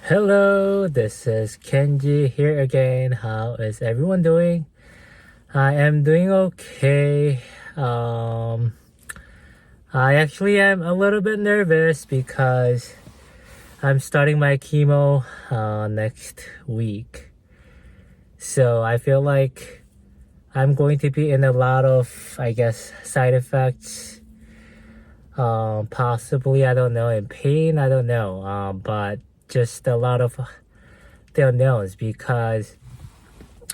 Hello, this is Kenji here again. How is everyone doing? I am doing okay. I actually am a little bit nervous because I'm starting my chemo next week. So I feel like I'm going to be in a lot of, side effects. Possibly, I don't know, in pain, I don't know. But just a lot of the unknowns because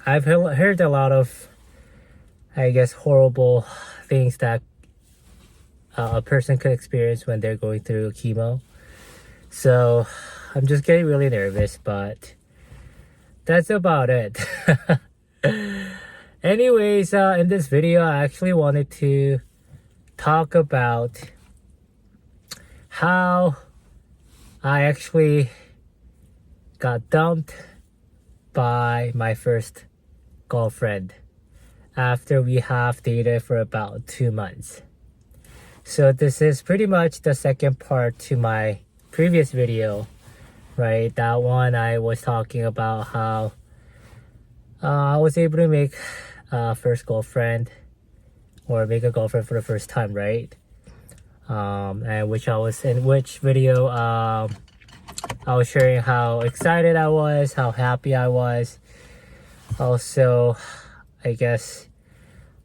I've heard a lot of, horrible things that a person could experience when they're going through chemo. So I'm just getting really nervous, but that's about it. Anyways, in this video, I actually wanted to talk about how I actually got dumped by my first girlfriend after we have dated for about 2 months. So this is pretty much the second part to my previous video, right? That one I was talking about how I was able to make a first girlfriend or make a girlfriend for the first time, right? And which video I was sharing how excited I was, how happy I was. Also, I guess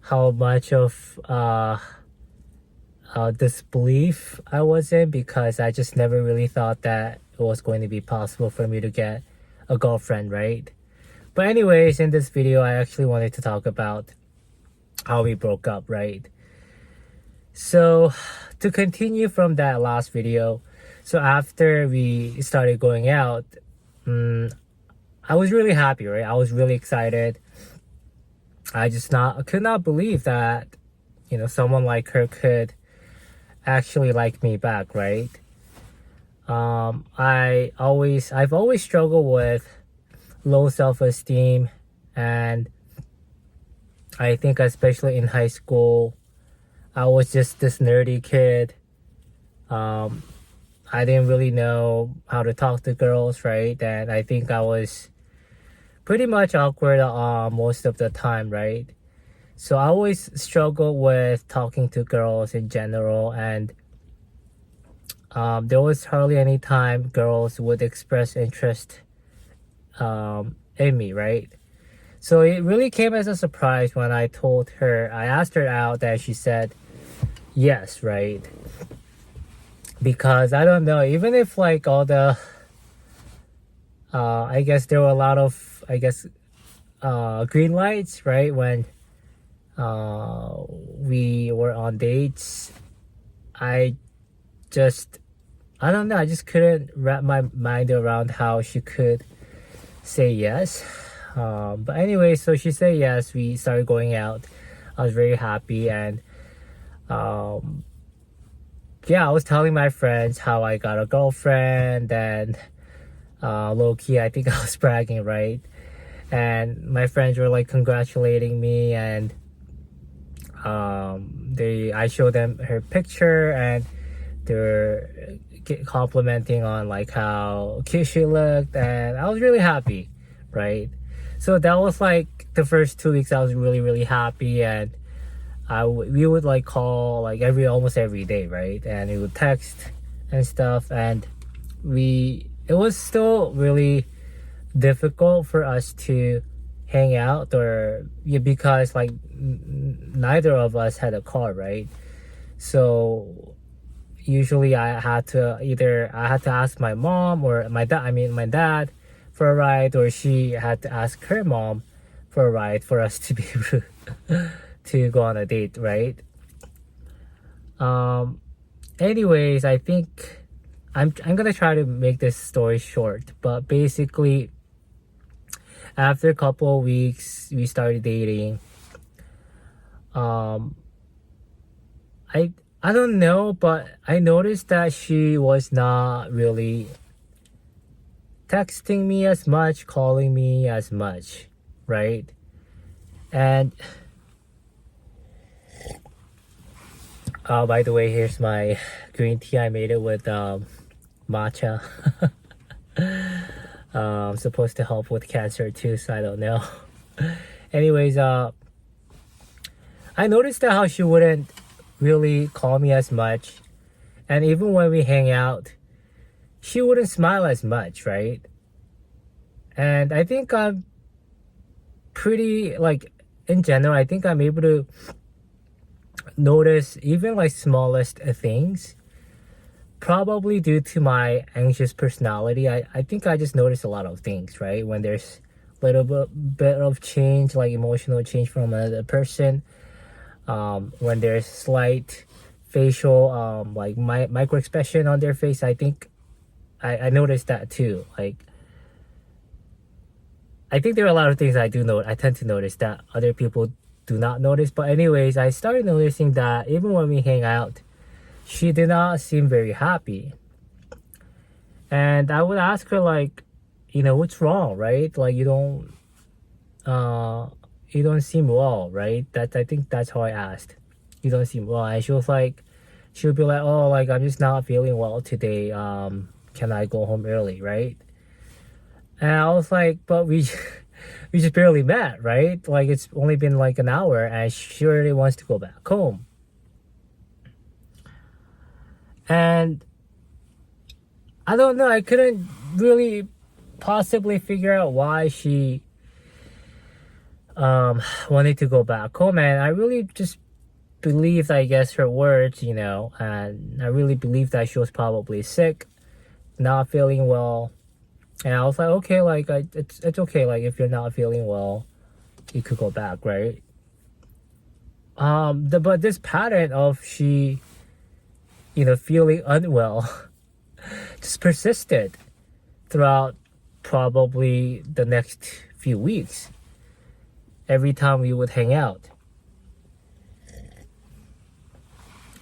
how much of disbelief I was in because I just never really thought that it was going to be possible for me to get a girlfriend, right? But anyways, in this video, I actually wanted to talk about how we broke up, right? So to continue from that last video, so after we started going out, I was really happy, right? I was really excited. I could not believe that, someone like her could actually like me back, right? I've always struggled with low self-esteem, and I think especially in high school, I was just this nerdy kid. I didn't really know how to talk to girls, right? And I think I was pretty much awkward most of the time, right? So I always struggled with talking to girls in general, and there was hardly any time girls would express interest in me, right? So it really came as a surprise when I asked her out, and she said yes, right? Because I don't know, even if like all the I guess there were a lot of green lights, right? When we were on dates, I don't know, I just couldn't wrap my mind around how she could say yes. But anyway, so she said yes, we started going out. I was very happy, and yeah, I was telling my friends how I got a girlfriend, and low-key I think I was bragging, right? And my friends were like congratulating me, and I showed them her picture, and they were complimenting on like how cute she looked, and I was really happy, right? So that was like the first 2 weeks. I was really, really happy, and we would like call like almost every day, right? And we would text and stuff, and it was still really difficult for us to hang out because like neither of us had a car, right? So usually I had to ask my mom or my dad for a ride, or she had to ask her mom for a ride for us to be able to go on a date, right? Anyways, I think I'm gonna try to make this story short, but basically after a couple of weeks we started dating. I don't know, but I noticed that she was not really texting me as much, calling me as much, right? And by the way, here's my green tea. I made it with matcha. Supposed to help with cancer too, so I don't know. Anyways, I noticed that how she wouldn't really call me as much, and even when we hang out, she wouldn't smile as much, right? And I think I'm pretty like, in general, I think I'm able to notice even like smallest things, probably due to my anxious personality. I think I just notice a lot of things, right? When there's bit of change, like emotional change from another person, when there's slight facial like micro expression on their face, I think I noticed that too. Like, I think there are a lot of things I tend to notice that other people do not notice. But anyways, I started noticing that even when we hang out, she did not seem very happy. And I would ask her, like, what's wrong, right? Like, you don't seem well, right? I think that's how I asked. You don't seem well. And she would be like, oh, like, I'm just not feeling well today. Can I go home early, right? And I was like, but we just barely met, right? Like, it's only been like an hour, and she already wants to go back home. And I don't know, I couldn't really possibly figure out why she wanted to go back home. And I really just believed, I guess, her words, and I really believed that she was probably sick, not feeling well. And I was like, okay, like, it's okay, like, if you're not feeling well, you could go back, right? But this pattern of she, feeling unwell just persisted throughout probably the next few weeks. Every time we would hang out.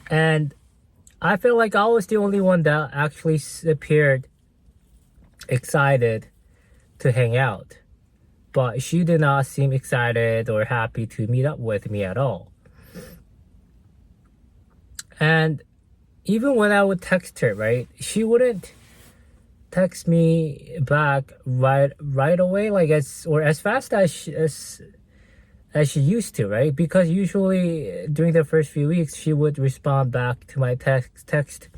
And I feel like I was the only one that actually appeared excited to hang out. But she did not seem excited or happy to meet up with me at all. And even when I would text her, right, she wouldn't text me back right away, like as fast as she used to, right? Because usually during the first few weeks, she would respond back to my text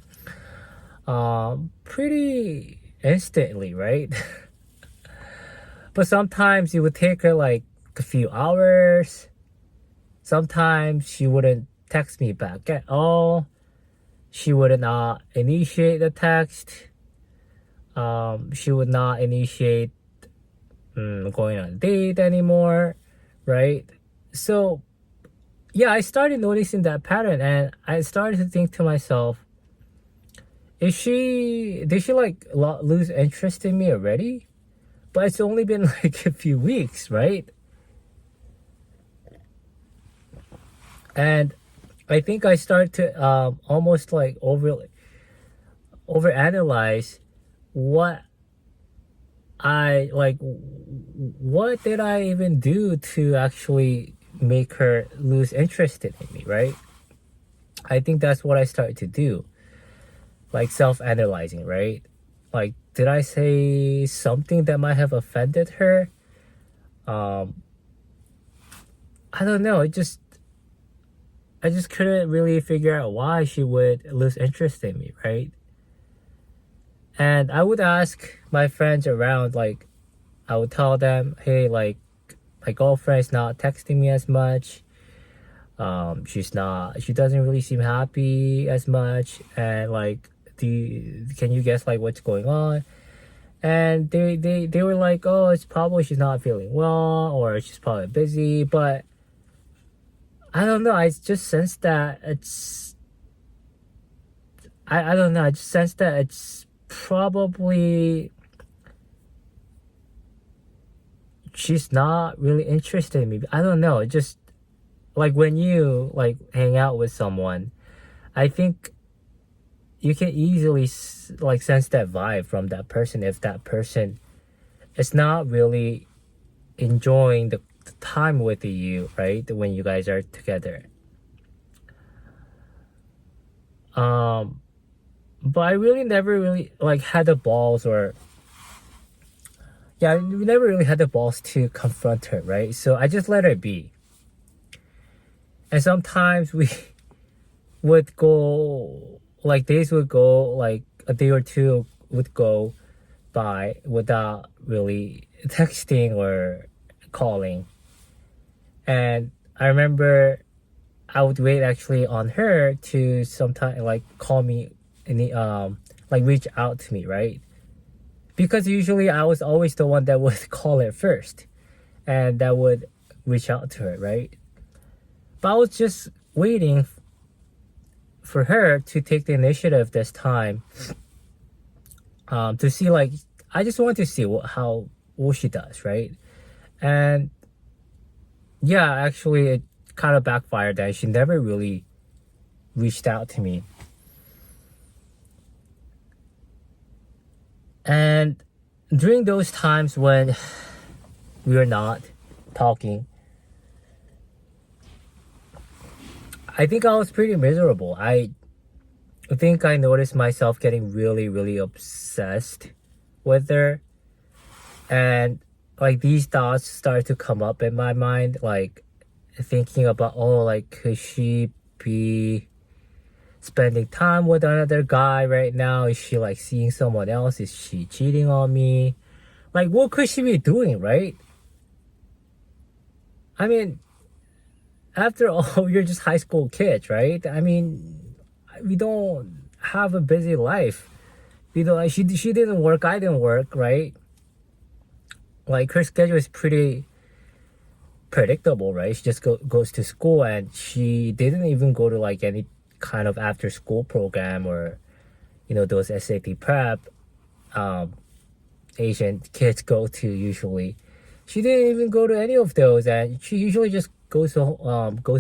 pretty instantly, right? But sometimes it would take her like a few hours. Sometimes she wouldn't text me back at all. She would not initiate the text. She would not initiate going on a date anymore, right? So yeah, I started noticing that pattern, and I started to think to myself, did she like lose interest in me already? But it's only been like a few weeks, right? And I think I start to almost like overanalyze what what did I even do to actually make her lose interest in me, right? I think that's what I started to do, like self-analyzing, right? Like, did I say something that might have offended her? I don't know. I just couldn't really figure out why she would lose interest in me, right? And I would ask my friends around, like, I would tell them, hey, like, my girlfriend's not texting me as much. She doesn't really seem happy as much. And like, can you guess like what's going on? And they were like, oh, it's probably she's not feeling well, or she's probably busy. But I don't know. I just sense that I don't know. I just sense that it's probably she's not really interested in me. I don't know. It just, like, when you like hang out with someone, I think you can easily like sense that vibe from that person if that person is not really enjoying the time with you, right? When you guys are together. But I really never really like had the balls or yeah, we never really had the balls to confront her, right? So I just let her be. And sometimes we would go, like days would go, like a day or two would go by without really texting or calling. And I remember I would wait actually on her to sometime like call me and like reach out to me, right? Because usually I was always the one that would call her first and that would reach out to her, right? But I was just waiting for her to take the initiative this time, to see, like, I just want to see what she does, right? And yeah, actually it kind of backfired that she never really reached out to me. And during those times when we were not talking, I think I was pretty miserable. I think I noticed myself getting really, really obsessed with her. And like these thoughts started to come up in my mind, like thinking about, oh, like could she be spending time with another guy right now? Is she like seeing someone else? Is she cheating on me? Like what could she be doing, right? I mean, after all, you're just high school kids, right? I mean, we don't have a busy life. We don't. She didn't work. I didn't work, right? Like her schedule is pretty predictable, right? She just goes to school, and she didn't even go to like any kind of after school program or, you know, those SAT prep Asian kids go to usually. She didn't even go to any of those, and she usually just goes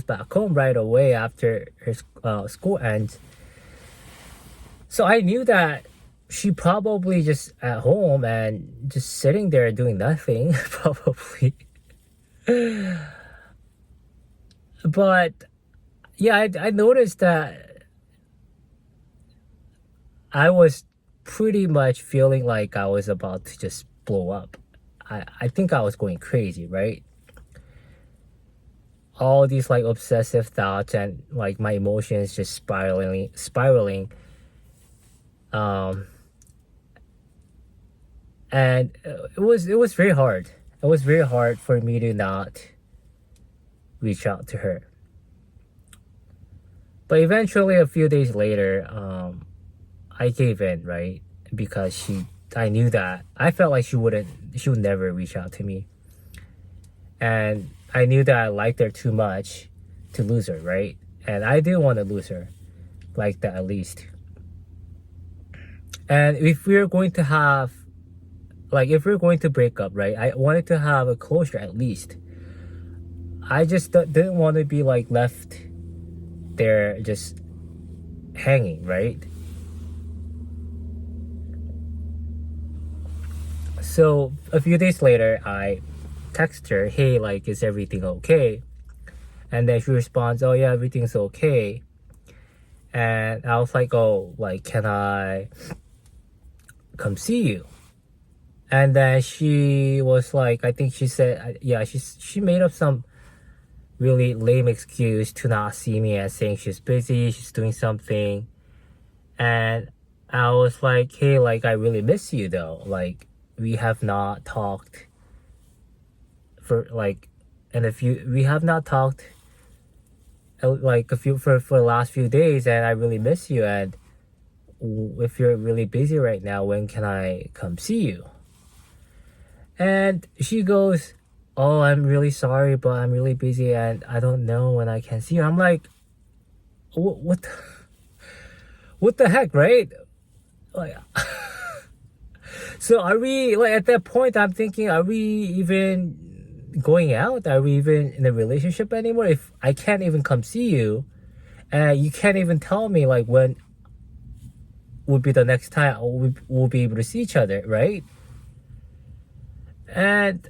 back home right away after her school ends. So I knew that she probably just at home and just sitting there doing nothing, probably. But yeah, I noticed that I was pretty much feeling like I was about to just blow up. I think I was going crazy, right? All these like obsessive thoughts and like my emotions just spiraling. And it was very hard. It was very hard for me to not reach out to her. But eventually, a few days later, I gave in, right? Because I knew that I felt like she would never reach out to me, and I knew that I liked her too much to lose her, right? And I didn't want to lose her like that, at least. And if we're going to have, like, if we're going to break up, right? I wanted to have a closure at least. I just didn't want to be like left there just hanging, right? So a few days later, I text her, hey, like, is everything okay? And then she responds, oh yeah, everything's okay. And I was like, oh, like, can I come see you? And then she was like, I think she said, yeah, she made up some really lame excuse to not see me, and saying she's busy, she's doing something. And I was like, hey, like, I really miss you though. Like, we have not talked for like, we have not talked like for the last few days, and I really miss you. And if you're really busy right now, when can I come see you? And she goes, oh, I'm really sorry, but I'm really busy and I don't know when I can see you. I'm like, what the heck, right? Like, so are we, like, at that point I'm thinking, are we even going out? Are we even in a relationship anymore? If I can't even come see you, and you can't even tell me like when would be the next time we'll be able to see each other, right? And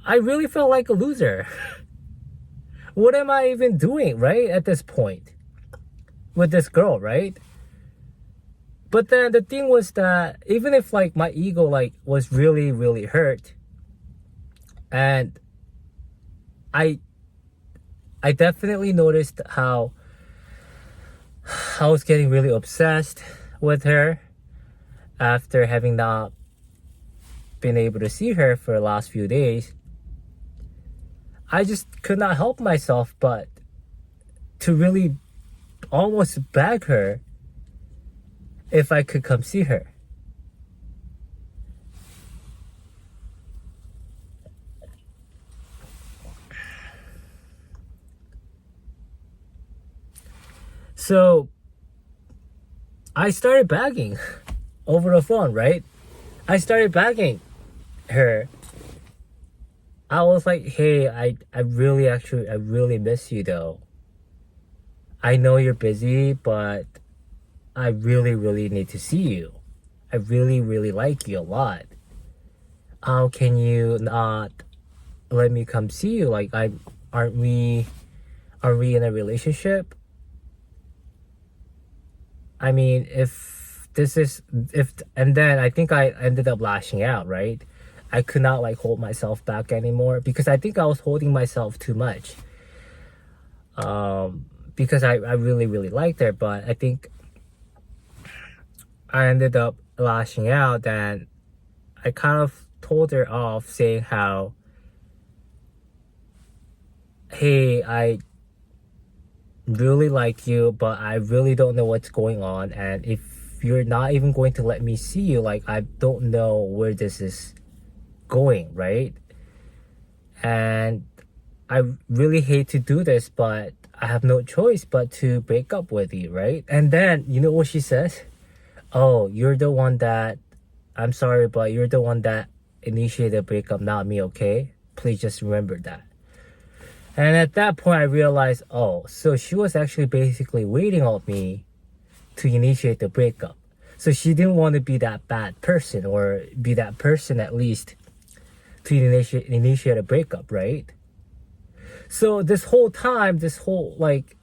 I really felt like a loser. What am I even doing, right, at this point with this girl, right? But then the thing was that even if like my ego like was really, really hurt, And I I definitely noticed how I was getting really obsessed with her after having not been able to see her for the last few days. I just could not help myself but to really almost beg her if I could come see her. So I started begging over the phone, right? I started begging her. I was like, hey, I really miss you though. I know you're busy, but I really need to see you. I really like you a lot. How can you not let me come see you? Like, aren't we in a relationship? I mean, and then I think I ended up lashing out, right? I could not like hold myself back anymore because I think I was holding myself too much. Because I really liked her, but I think I ended up lashing out and I kind of told her off saying how, hey, I really like you, but I really don't know what's going on. And if you're not even going to let me see you, like, I don't know where this is going, right? And I really hate to do this, but I have no choice but to break up with you, right? And then, you know what she says? Oh, I'm sorry, but you're the one that initiated the breakup, not me, okay? Please just remember that. And at that point, I realized, oh, so she was actually basically waiting on me to initiate the breakup. So she didn't want to be that bad person, or be that person at least to initiate a breakup, right? So this whole time, like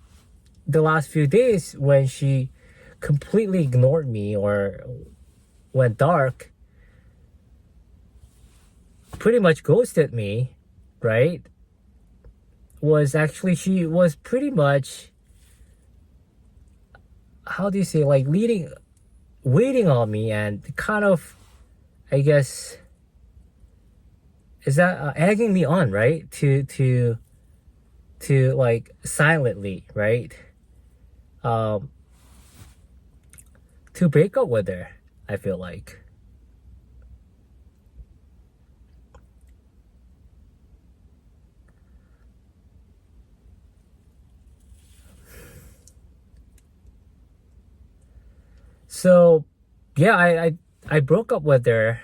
the last few days when she completely ignored me or went dark, pretty much ghosted me, right? She was pretty much, how do you say, like waiting on me and kind of, I guess, is that egging me on, right? To like silently, right? To break up with her, I feel like. So yeah, I broke up with her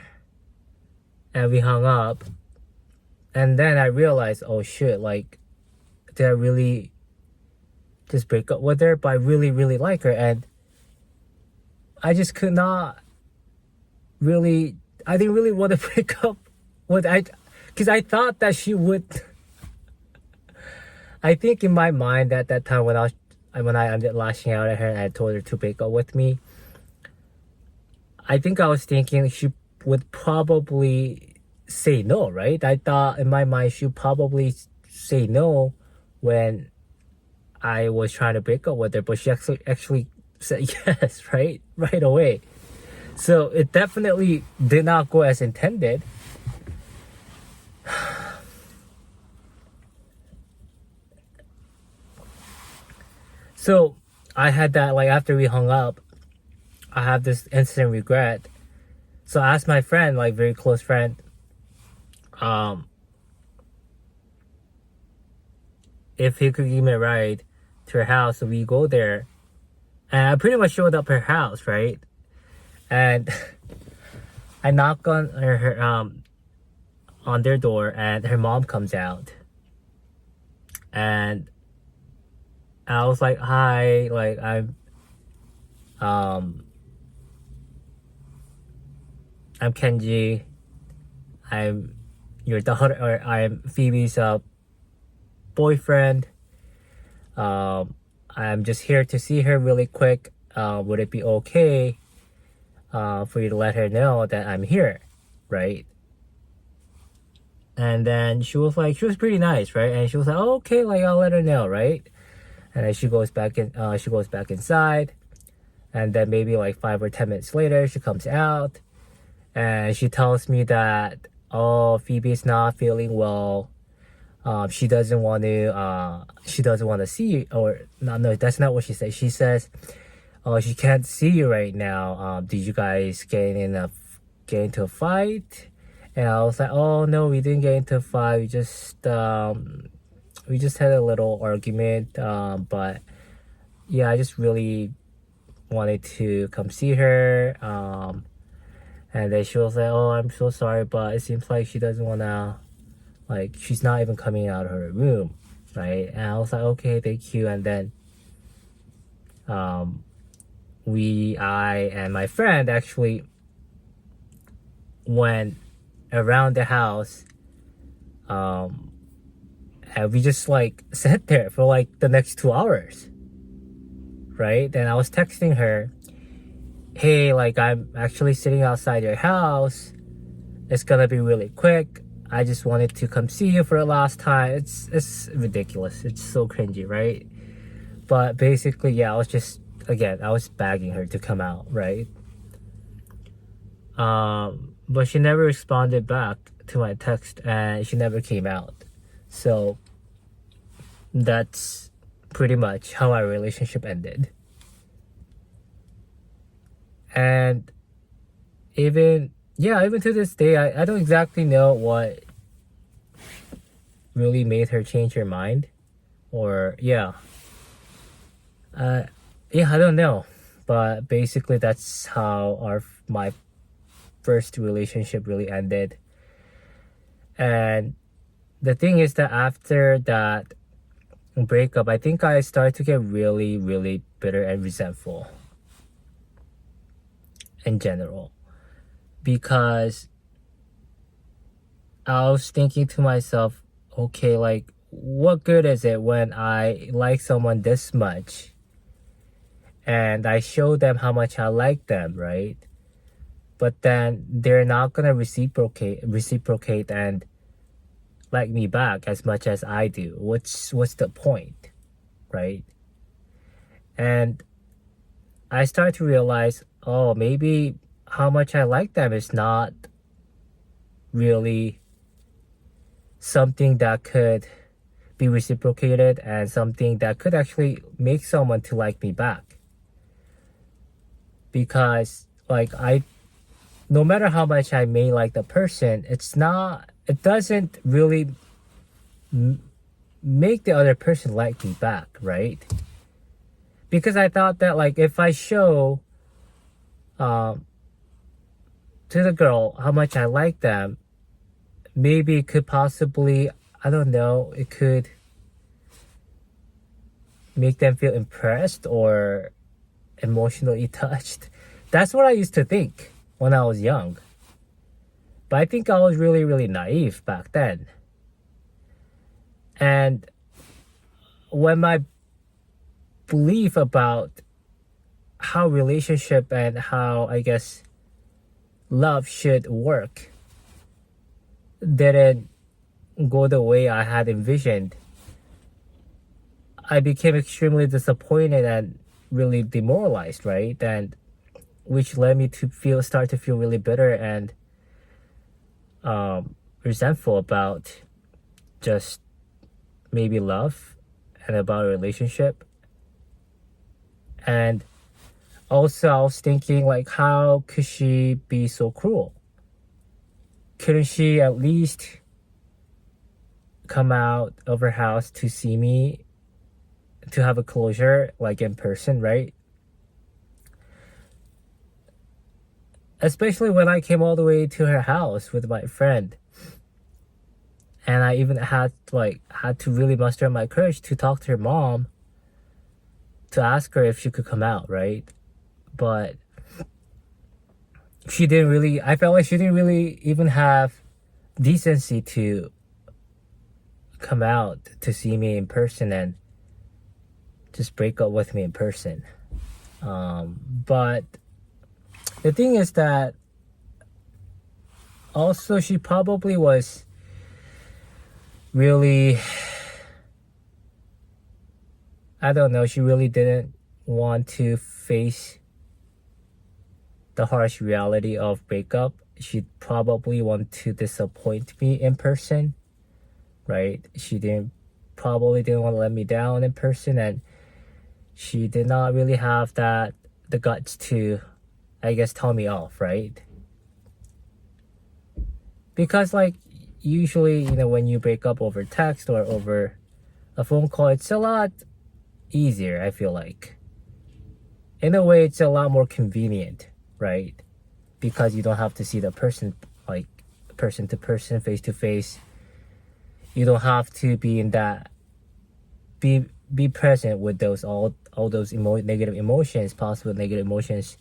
and we hung up, and then I realized, oh shit, like, did I really just break up with her? But I really like her, and I just could not really, I didn't really want to break up with because I thought that she would. I think in my mind at that time when I ended lashing out at her and I told her to break up with me, I think I was thinking she would probably say no, right? I thought in my mind she would probably say no when I was trying to break up with her, but she actually said yes, right away. So it definitely did not go as intended. So I had that, like, after we hung up, I have this instant regret. So I asked my friend, like very close friend, if he could give me a ride to her house. So we go there, and I pretty much showed up her house, right? And I knock on their door, and her mom comes out, and I was like, hi, like, um I'm Kenji. I'm your daughter, or I'm Phoebe's boyfriend. I'm just here to see her really quick. Would it be okay for you to let her know that I'm here, right? And then she was pretty nice, right? And she was like, oh, okay, like I'll let her know, right? And then she goes back inside. And then maybe like 5 or 10 minutes later, she comes out and she tells me that, oh, Phoebe's not feeling well. She doesn't want to see you. Or no, that's not what she said. She says, oh, she can't see you right now. Did you guys get into a fight? And I was like, oh no, we didn't get into a fight. We just had a little argument. But yeah, I just really wanted to come see her. And then she was like, oh, I'm so sorry, but it seems like she doesn't want to, like, she's not even coming out of her room, right? And I was like, okay, thank you. And then I and my friend actually went around the house, and we just like sat there for like the next 2 hours, right? Then I was texting her, hey, like I'm actually sitting outside your house. It's gonna be really quick. I just wanted to come see you for the last time. It's ridiculous. It's so cringy, right? But basically, yeah, I was begging her to come out, right? But she never responded back to my text, and she never came out. So that's pretty much how our relationship ended. And even to this day, I don't exactly know what really made her change her mind. Or I don't know. But basically that's how my first relationship really ended. And the thing is that after that breakup, I think I started to get really, really bitter and resentful in general, because I was thinking to myself, okay, like what good is it when I like someone this much and I show them how much I like them, right? But then they're not gonna reciprocate and like me back as much as I do. What's the point, right? And I started to realize, oh, maybe how much I like them is not really something that could be reciprocated, and something that could actually make someone to like me back. Because like no matter how much I may like the person, it doesn't really make the other person like me back, right? Because I thought that like if I show to the girl how much I like them, maybe it could possibly, I don't know, it could make them feel impressed or emotionally touched. That's what I used to think when I was young. But I think I was really, really naive back then. And when my belief about how relationship and how, I guess, love should work didn't go the way I had envisioned, I became extremely disappointed and really demoralized, right? And which led me to start to feel really bitter and resentful about just maybe love and about a relationship. And also I was thinking, like, how could she be so cruel? Couldn't she at least come out of her house to see me, to have a closure, like in person, right? Especially when I came all the way to her house with my friend. And I even had to really muster my courage to talk to her mom, to ask her if she could come out, right? But I felt like she didn't really even have decency to come out to see me in person and just break up with me in person. But the thing is that also she probably was really, I don't know, she really didn't want to face the harsh reality of breakup. She probably want to disappoint me in person, right? She probably didn't want to let me down in person, and she did not really have the guts to, I guess, tell me off, right? Because like usually, when you break up over text or over a phone call, it's a lot easier, I feel like. In a way, it's a lot more convenient, right? Because you don't have to see the person, like person to person, face to face. You don't have to be in that, be present with those all those negative emotions, possible negative emotions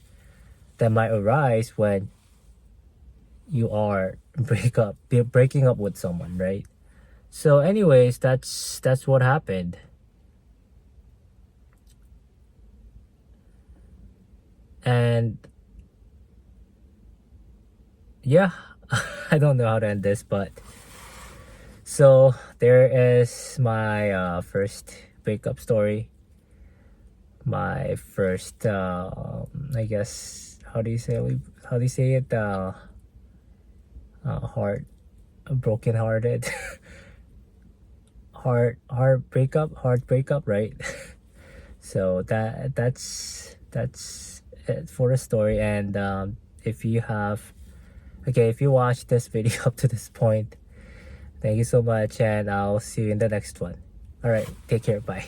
that might arise when you are breaking up with someone, right? So anyways, that's what happened. And yeah, I don't know how to end this, but so there is my first breakup story. My first, I guess, how do you say it? Heart, broken hearted, heart breakup, right? So that's it for the story. And if you have, okay, if you watched this video up to this point, thank you so much, and I'll see you in the next one. All right, take care. Bye.